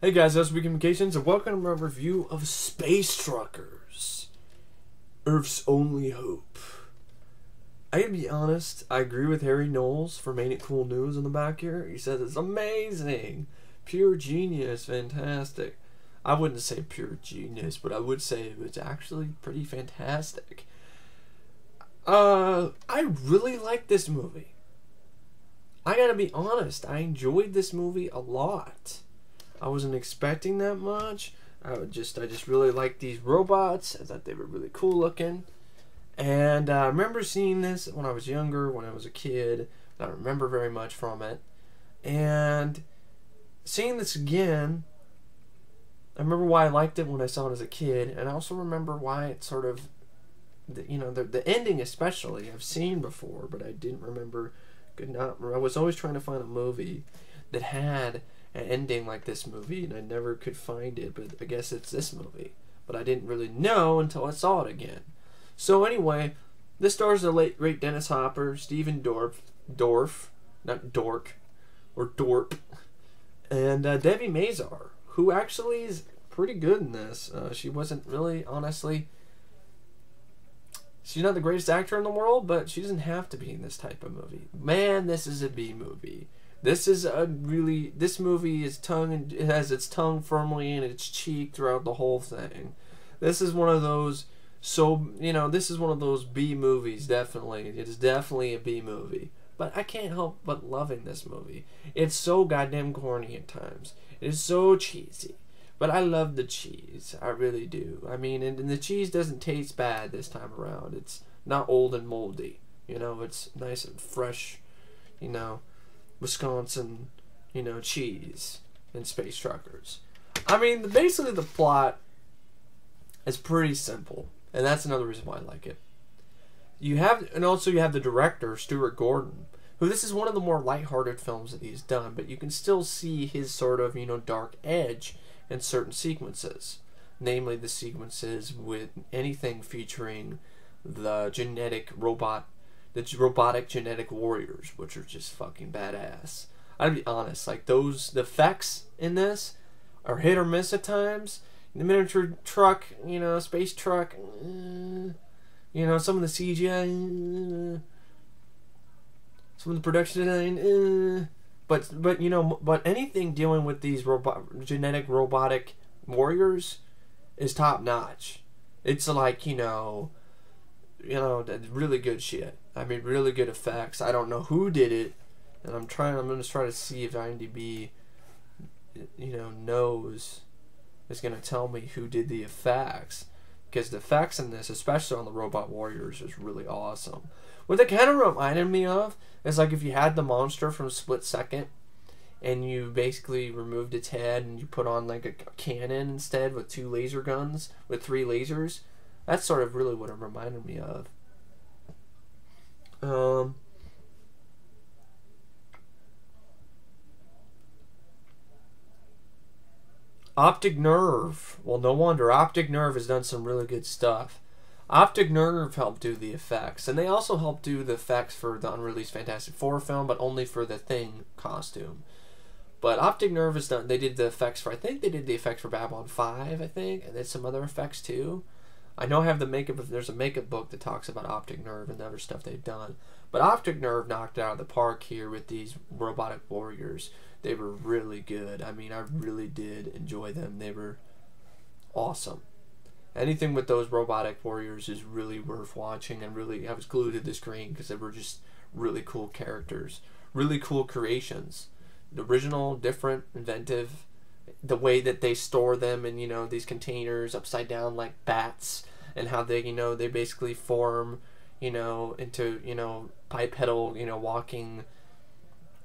Hey guys, that's Weekend Communications, and welcome to my review of Space Truckers, Earth's Only Hope. I gotta be honest, I agree with Harry Knowles from Ain't It Cool News on the back here. He says it's amazing, pure genius, fantastic. I wouldn't say pure genius, but I would say it was actually pretty fantastic. I really like this movie. I gotta be honest, I enjoyed this movie a lot. I wasn't expecting that much. I just really liked these robots. I thought they were really cool looking. And I remember seeing this when I was younger, when I was a kid. I don't remember very much from it. And seeing this again, I remember why I liked it when I saw it as a kid. And I also remember why it sort of, the ending especially, I've seen before, but I didn't remember. I was always trying to find a movie that had an ending like this movie, and I never could find it, but I guess it's this movie. But I didn't really know until I saw it again. So anyway, this stars the late great Dennis Hopper, Stephen Dorff, not Dork, or Dorp, and Debi Mazar, who actually is pretty good in this. She wasn't really, honestly, she's not the greatest actor in the world, but she doesn't have to be in this type of movie. Man, this is a B movie. This movie is it has its tongue firmly in its cheek throughout the whole thing. This is one of those, this is one of those B movies, definitely. It is definitely a B movie. But I can't help but loving this movie. It's so goddamn corny at times. It is so cheesy. But I love the cheese. I really do. I mean, and the cheese doesn't taste bad this time around. It's not old and moldy. It's nice and fresh, Wisconsin, cheese in Space Truckers. I mean, basically the plot is pretty simple, and that's another reason why I like it. You have the director, Stuart Gordon, who this is one of the more lighthearted films that he's done, but you can still see his sort of, dark edge in certain sequences. Namely, the sequences with anything featuring the robotic genetic warriors, which are just fucking badass. I'd be honest, like the effects in this are hit or miss at times. The miniature truck, space truck, some of the CGI, some of the production design, but anything dealing with these genetic robotic warriors is top notch. It's like, really good shit. I mean, really good effects. I don't know who did it, and I'm gonna try to see if IMDb, is gonna tell me who did the effects, because the effects in this, especially on the robot warriors, is really awesome. What it kind of reminded me of is like if you had the monster from Split Second, and you basically removed its head and you put on like a cannon instead with 2 laser guns with 3 lasers. That's sort of really what it reminded me of. Optic Nerve. Well, no wonder. Optic Nerve has done some really good stuff. Optic Nerve helped do the effects, and they also helped do the effects for the unreleased Fantastic Four film, but only for the Thing costume. But Optic Nerve has done. They did the effects for. I think they did the effects for Babylon 5. I think, and then some other effects too. I know I have the makeup. There's a makeup book that talks about Optic Nerve and the other stuff they've done. But Optic Nerve knocked it out of the park here with these robotic warriors. They were really good. I mean, I really did enjoy them. They were awesome. Anything with those robotic warriors is really worth watching, and really, I was glued to the screen because they were just really cool characters, really cool creations. The original, different, inventive. The way that they store them in, these containers upside down like bats, and how they, they basically form, into, bipedal, walking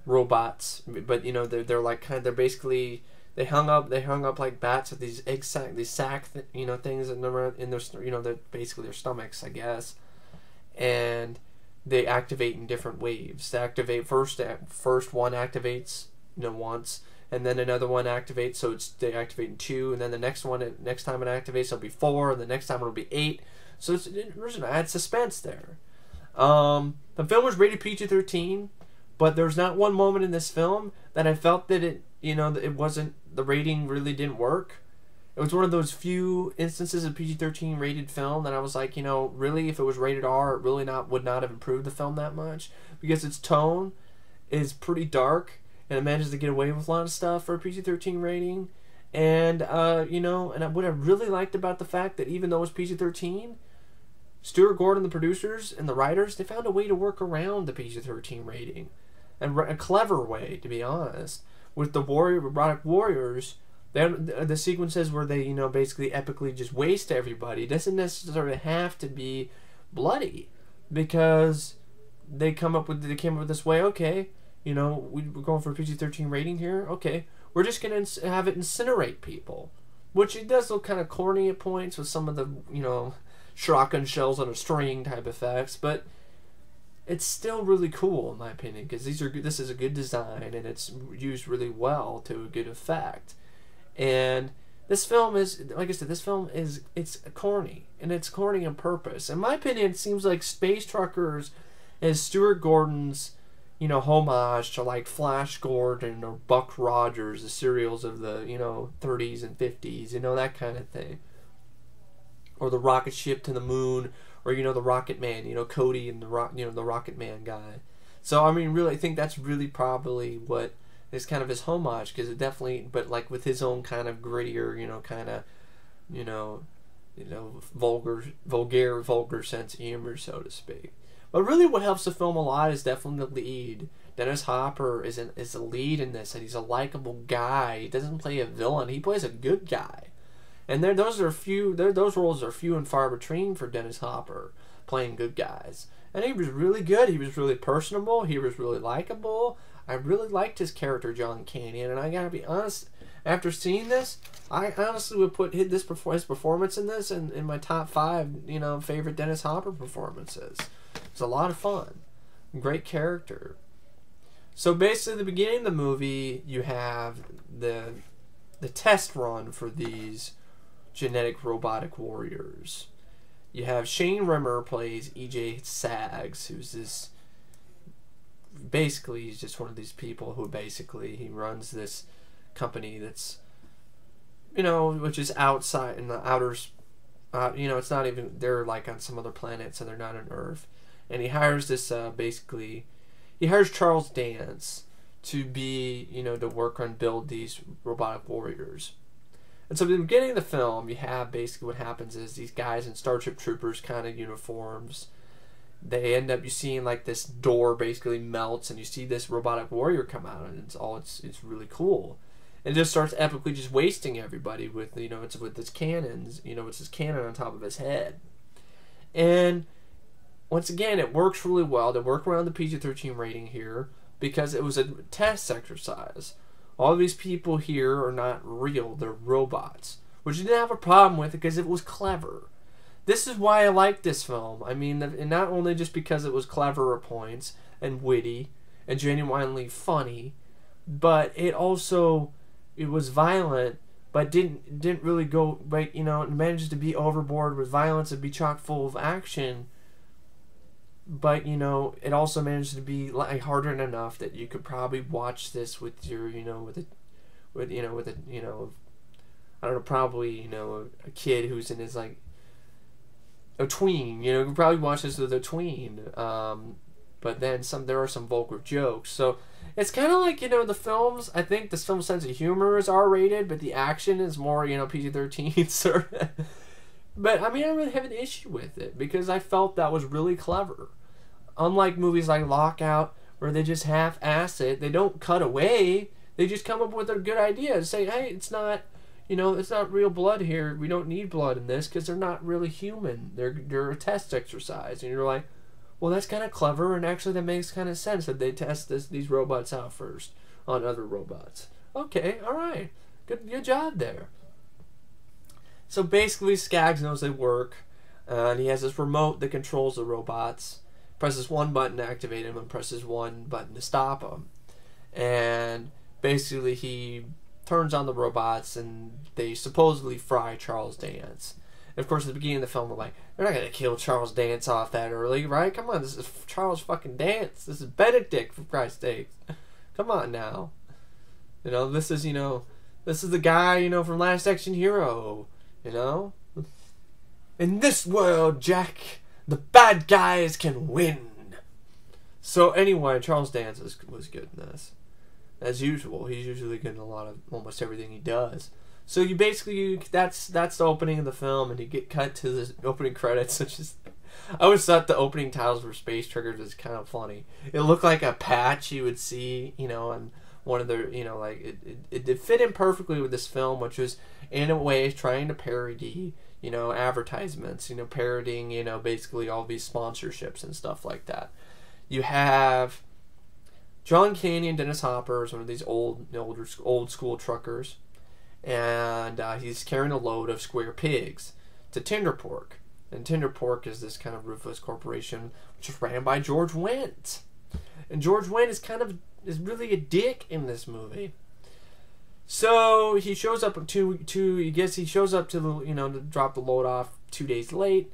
robots. But, they're like they're basically, they hung up like bats with these sack, things in their, they're basically their stomachs, I guess. And they activate in different waves. They activate first one activates, once. And then another one activates, so they activate in 2, and then the next time it activates, it'll be 4, and the next time it'll be 8. So it's adds suspense there. The film was rated PG-13, but there's not one moment in this film that I felt that it wasn't the rating really didn't work. It was one of those few instances of PG-13 rated film that I was like, really, if it was rated R, it really would not have improved the film that much, because its tone is pretty dark, and it manages to get away with a lot of stuff for a PG-13 rating. And, and what I really liked about the fact that even though it was PG-13, Stuart Gordon, the producers, and the writers, they found a way to work around the PG-13 rating. And a clever way, to be honest. With the robotic warriors, the sequences where they, basically epically just waste everybody, it doesn't necessarily have to be bloody, because they came up with this way. Okay, we're going for a PG-13 rating here. Okay, we're just gonna have it incinerate people, which it does look kind of corny at points with some of the shotgun shells on a string type effects, but it's still really cool in my opinion, because this is a good design and it's used really well to a good effect. And this film is, like I said, it's corny, and it's corny on purpose. In my opinion, it seems like Space Truckers is Stuart Gordon's, homage to like Flash Gordon or Buck Rogers, the serials of the, 30s and 50s, that kind of thing. Or the rocket ship to the moon, or, the Rocket Man, Cody and the Rocket Man guy. So, I mean, really, I think that's really probably what is kind of his homage, because it definitely, but like with his own kind of grittier, kind of, vulgar sense of humor, so to speak. But really, what helps the film a lot is definitely the lead. Dennis Hopper is a lead in this, and he's a likable guy. He doesn't play a villain; he plays a good guy. And those roles are few and far between for Dennis Hopper playing good guys. And he was really good. He was really personable. He was really likable. I really liked his character, John Canyon, and I gotta be honest, after seeing this, I honestly would put his performance in this in my top 5, favorite Dennis Hopper performances. It's a lot of fun. Great character. So basically, at the beginning of the movie, you have the test run for these genetic robotic warriors. You have Shane Rimmer plays E.J. Saggs, who's this... Basically, he's just one of these people who he runs this company that's, which is outside in the outer, it's not even, they're like on some other planet, so they're not on Earth. And he hires this, he hires Charles Dance to be, to work on build these robotic warriors. And so at the beginning of the film, you have basically what happens is these guys in Starship Troopers kind of uniforms, they end up, you seeing like this door basically melts, and you see this robotic warrior come out, and it's really cool. And it just starts epically just wasting everybody with, it's with his cannons, it's his cannon on top of his head. And once again, it works really well. They work around the PG-13 rating here because it was a test exercise. All of these people here are not real, they're robots, which you didn't have a problem with because it was clever. This is why I like this film. I mean, and not only just because it was clever at points and witty and genuinely funny, but it was violent, but didn't really go, but it managed to be overboard with violence and be chock full of action. But it also managed to be lighthearted enough that you could probably watch this with your, probably a kid who's in his like a tween. You could probably watch this with a tween. But then there are some vulgar jokes. So it's kind of like, the films, I think this film's sense of humor is R-rated, but the action is more, PG-13 sort of. But, I mean, I don't really have an issue with it, because I felt that was really clever. Unlike movies like Lockout, where they just half-ass it, they don't cut away, they just come up with a good idea and say, hey, it's not, it's not real blood here, we don't need blood in this, because they're not really human, they're a test exercise. And you're like, well, that's kind of clever, and actually that makes kind of sense that they test these robots out first on other robots. Okay, alright, good job there. So basically, Skaggs knows they work, and he has this remote that controls the robots. Presses one button to activate them, and presses one button to stop them. And basically, he turns on the robots, and they supposedly fry Charles Dance. And of course, at the beginning of the film, we're like, they're not going to kill Charles Dance off that early, right? Come on, this is Charles fucking Dance. This is Benedict, for Christ's sake. Come on now. This is, This is the guy, you know, from Last Action Hero, you know? In this world, Jack, the bad guys can win. So anyway, Charles Dance was good in this. As usual, he's usually good in almost everything he does. So you basically, that's the opening of the film, and you get cut to the opening credits, which is, I always thought the opening titles for Space Triggers was kind of funny. It looked like a patch you would see, you know, on one of the, you know, like, it fit in perfectly with this film, which was, in a way, trying to parody, you know, advertisements, you know, parodying, you know, basically all these sponsorships and stuff like that. You have John Candy, Dennis Hopper, is one of these old school truckers, and he's carrying a load of square pigs to Tender Pork. And Tender Pork is this kind of ruthless corporation which is ran by George Wendt. And George Wendt is really a dick in this movie. So he shows up he shows up to, you know, to drop the load off 2 days late.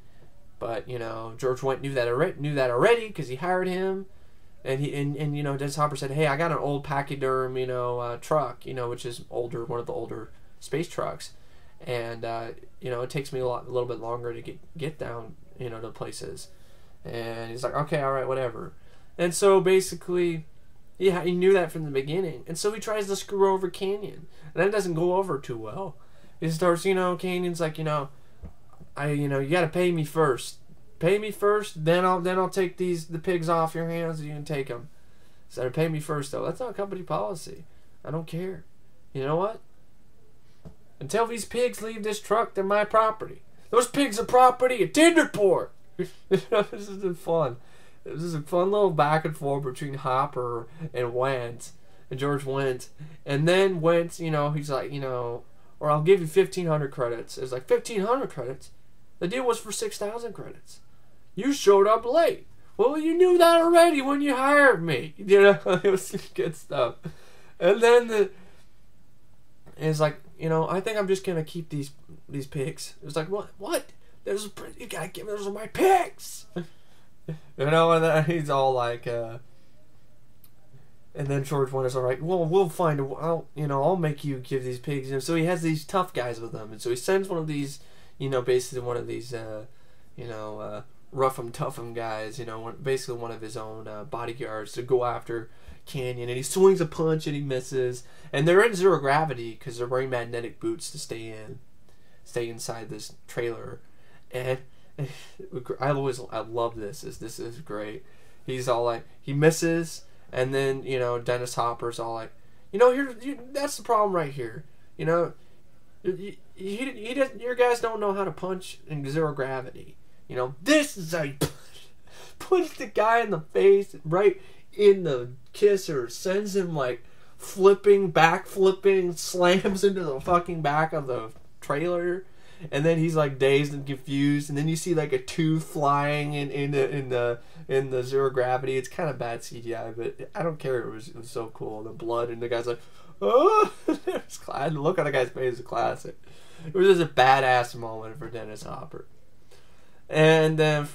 But, you know, George Wendt knew that already because he hired him. And you know, Dennis Hopper said, "Hey, I got an old pachyderm, you know, truck, you know, which is one of the older space trucks, and you know, it takes me a little bit longer to get down, you know, to places." And he's like, "Okay, all right, whatever." And so basically, yeah, he knew that from the beginning, and so he tries to screw over Canyon, and that doesn't go over too well. He starts, you know, Canyon's like, you know, you got to pay me first. Pay me first, then I'll take the pigs off your hands and you can take them. So pay me first, though. That's not company policy. I don't care. You know what? Until these pigs leave this truck, they're my property. Those pigs are property of Tender Pork. This is fun. This is a fun little back and forth between Hopper and Wendt and George Wendt. And then Wendt, you know, he's like, you know, or I'll give you 1,500 credits. It's like 1,500 credits. The deal was for 6,000 credits. You showed up late. Well, you knew that already when you hired me. You know, it was good stuff. And then it's like, you know, I think I'm just gonna keep these pigs. It was like, what? You gotta give those are my pigs. You know, and then he's all like, and then George Wendt is all right. Well, we'll find. I'll make you give these pigs. You know, so he has these tough guys with him, and so he sends one of these, you know, basically one of these, rough 'em tough 'em guys, you know, basically one of his own bodyguards to go after Canyon, and he swings a punch and he misses, and they're in zero gravity because they're wearing magnetic boots to stay inside this trailer, and I love this. This is great. He's all like, he misses, and then, you know, Dennis Hopper's all like, you know, that's the problem right here, you know, your guys don't know how to punch in zero gravity. You know, this is how you punch the guy in the face right in the kisser, sends him like backflipping, slams into the fucking back of the trailer, and then he's like dazed and confused, and then you see like a tooth flying in the zero gravity. It's kind of bad CGI, but I don't care. It was so cool. The blood, and the guy's like, oh, the look on the guy's face is a classic. It was just a badass moment for Dennis Hopper. And then,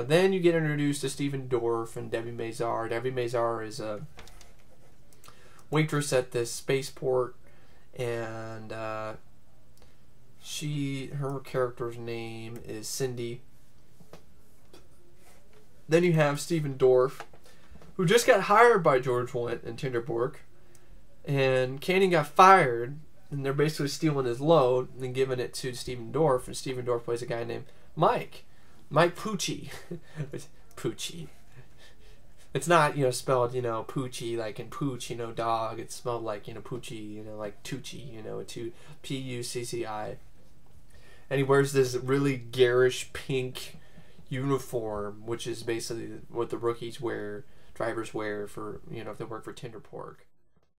then you get introduced to Stephen Dorff and Debi Mazar. Debi Mazar is a waitress at this spaceport, and her character's name is Cindy. Then you have Stephen Dorff, who just got hired by George Wendt and Tender Pork, and Canyon got fired, and they're basically stealing his load and giving it to Stephen Dorff, and Stephen Dorff plays a guy named Mike Pucci. Pucci. It's not, spelled, Pucci like in pooch, dog. It's spelled like, Pucci, like Tucci, Pucci. And he wears this really garish pink uniform, which is basically what the rookies wear, drivers wear for, if they work for Tender Pork.